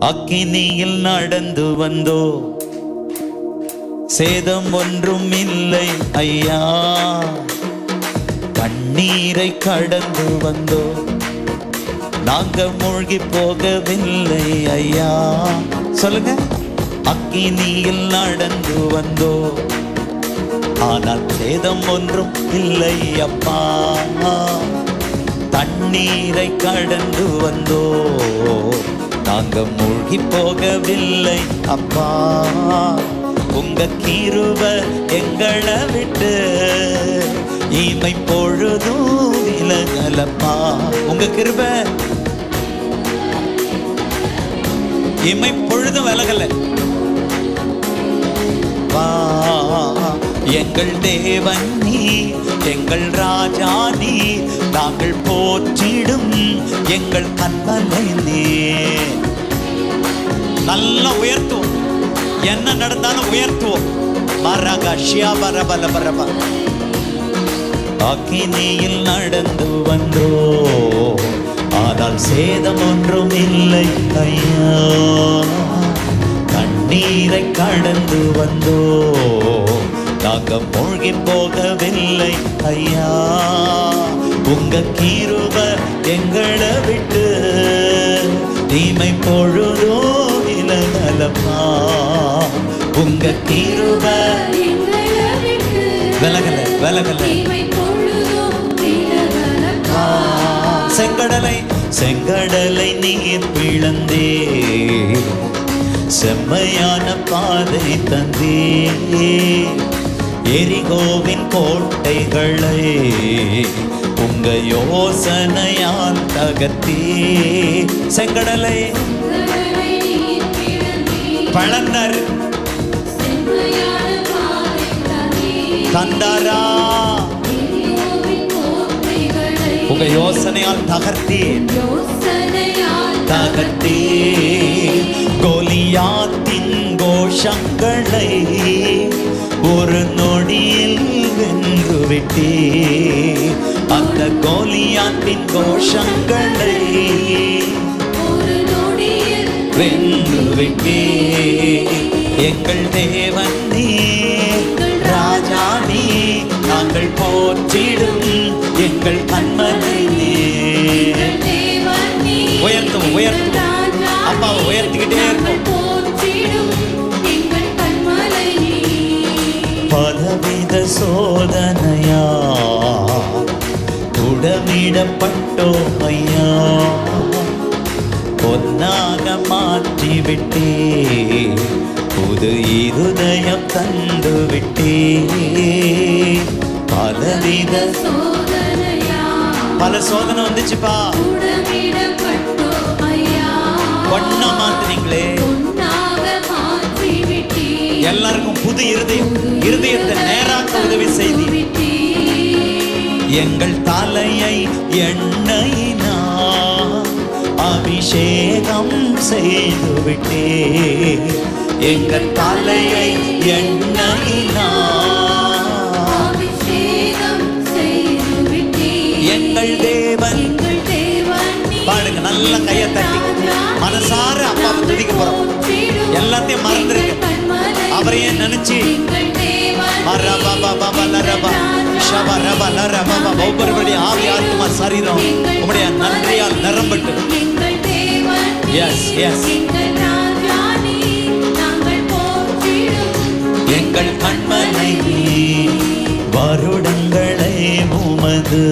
அக்கினியில் நடந்து வந்தோ, சேதம் ஒன்றும் இல்லை ஐயா. கண்ணீரை கடந்து வந்தோ, நாங்க மூழ்கி போகவில்லை ஐயா. சொல்லுங்க. அக்கினியில் நடந்து வந்தோ, ஆனால் சேதம் ஒன்றும் இல்லை அப்பா. தண்ணீரை கடந்து வந்தோ, நாங்க மூழ்கி போகவில்லை அப்பா. உங்க கிருபை எங்களை விட்டு இமை பொழுதும் விலகலப்பா. உங்க கிருபை இமை பொழுதும் விலகல. எங்கள் தேவன் நீ, எங்கள் ராஜா நீ, நாங்கள் போற்றிடும் எங்கள் கண்மலை நீ. நல்லா உயர்த்துவோம், என்ன நடந்தாலும் உயர்த்துவோம். மரகஷியா பரபல பரப. அக்கினியில் நடந்து வந்தோ, ஆனால் சேதம் ஒன்றும் இல்லை ஐயா. கண்ணீரை கடந்து வந்தோ, நாங்க மூழ்கி போகவில்லை ஐயா. உங்க கிருபை எங்களை விட்டு தீமை பொழுதோ விலகலப்பா. உங்க கிருபை விலகல விலகல. செங்கடலை செங்கடலை நீர் பிளந்தே, செம்மையான பாதை தந்தே. எரிகோவின் கோட்டைகளை உங்க யோசனையால் தகர்த்தே. செங்கடலை பழனர் தந்தாரா, உங்க யோசனையால் தகர்த்தே தகர்த்தே. கோலியாத்தின் கோஷங்களை ஒரு நொடியில் வென்று விட்டே. அந்த கோலியாத்தின் கோஷங்களை வென்று விட்டே. எங்கள் தேவன் நீ, ராஜா நீ, நாங்கள் போற்றிடும் எங்கள் கண்மலை நீ. உயர்த்தும் உயர்த்தும் அப்பாவை உயர்த்திக்கிட்டே இருக்கும். பலவித சோதனையா உடமிடப்பட்டோம் ஐயா. பொன்னாக மாற்றிவிட்டே, புது இருதயம் தந்து விட்டே. பலவித பல சோதனை வந்துச்சுப்பா, பொண்ணா மாத்தினீங்களே. எல்லாருக்கும் புது இருதயத்தை நேராக்க உதவி செய்தி. எங்கள் தலையை எண்ணெயினா அபிஷேகம் செய்து விட்டே. எங்கள் தலையை எண்ணெயினா எங்கள் தேவன். பாடுங்க, நல்ல கையை தட்டி மனசார அப்பாவை துதிக்க போறோம். எல்லாத்தையும் மறந்துருக்கு, அவரையே நினைச்சு ஒவ்வொருபடி ஆவி ஆத்மா சரீரம் உங்களுடைய நன்றியால் நிரம்பட்டு. எங்கள் கண்மலை வருடங்களை உமது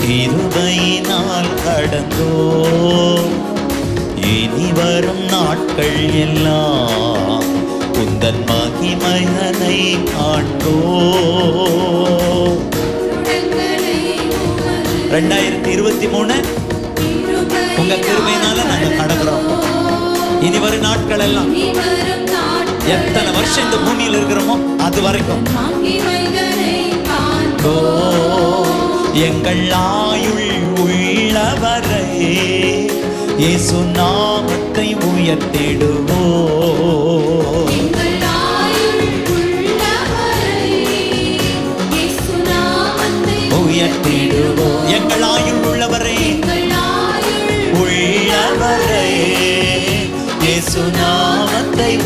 கிருபையினால் கடந்தோ. இனி வரும் நாட்கள் எல்லாம் உந்தன் மகிமையை காண்போ. 2023 உங்க கிருபையினால நாங்க கடக்கிறோம். இனி வரும் நாட்கள் எல்லாம் எத்தனை வருஷம் இந்த பூமியில் இருக்கிறோமோ அது வரைக்கும் எங்கள் ஆயுள் உள்ளவரை இயேசு நாமத்தை உயர்த்திடுவோ. உயர்த்திடுவோ. எங்கள் ஆயுள் உள்ளவரை உள்ளவரை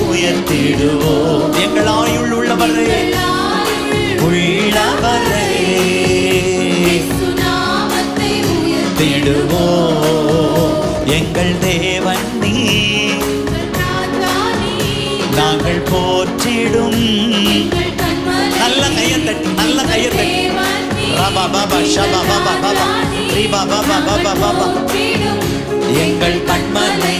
உயர்த்திடுவோம். எங்கள் ஆயுள் உள்ளவரே உள்ளவரே உயர்த்திடுவோம். எங்கள் தேவன் நீ நாங்கள் போற்றிடும். நல்ல கையத்தட்டி, நல்ல கையத்தட்டி. ரபா பாபா ஷபா பாபா பாபா ரீபா பாபா பாபா பாபா. எங்கள் கண்மலை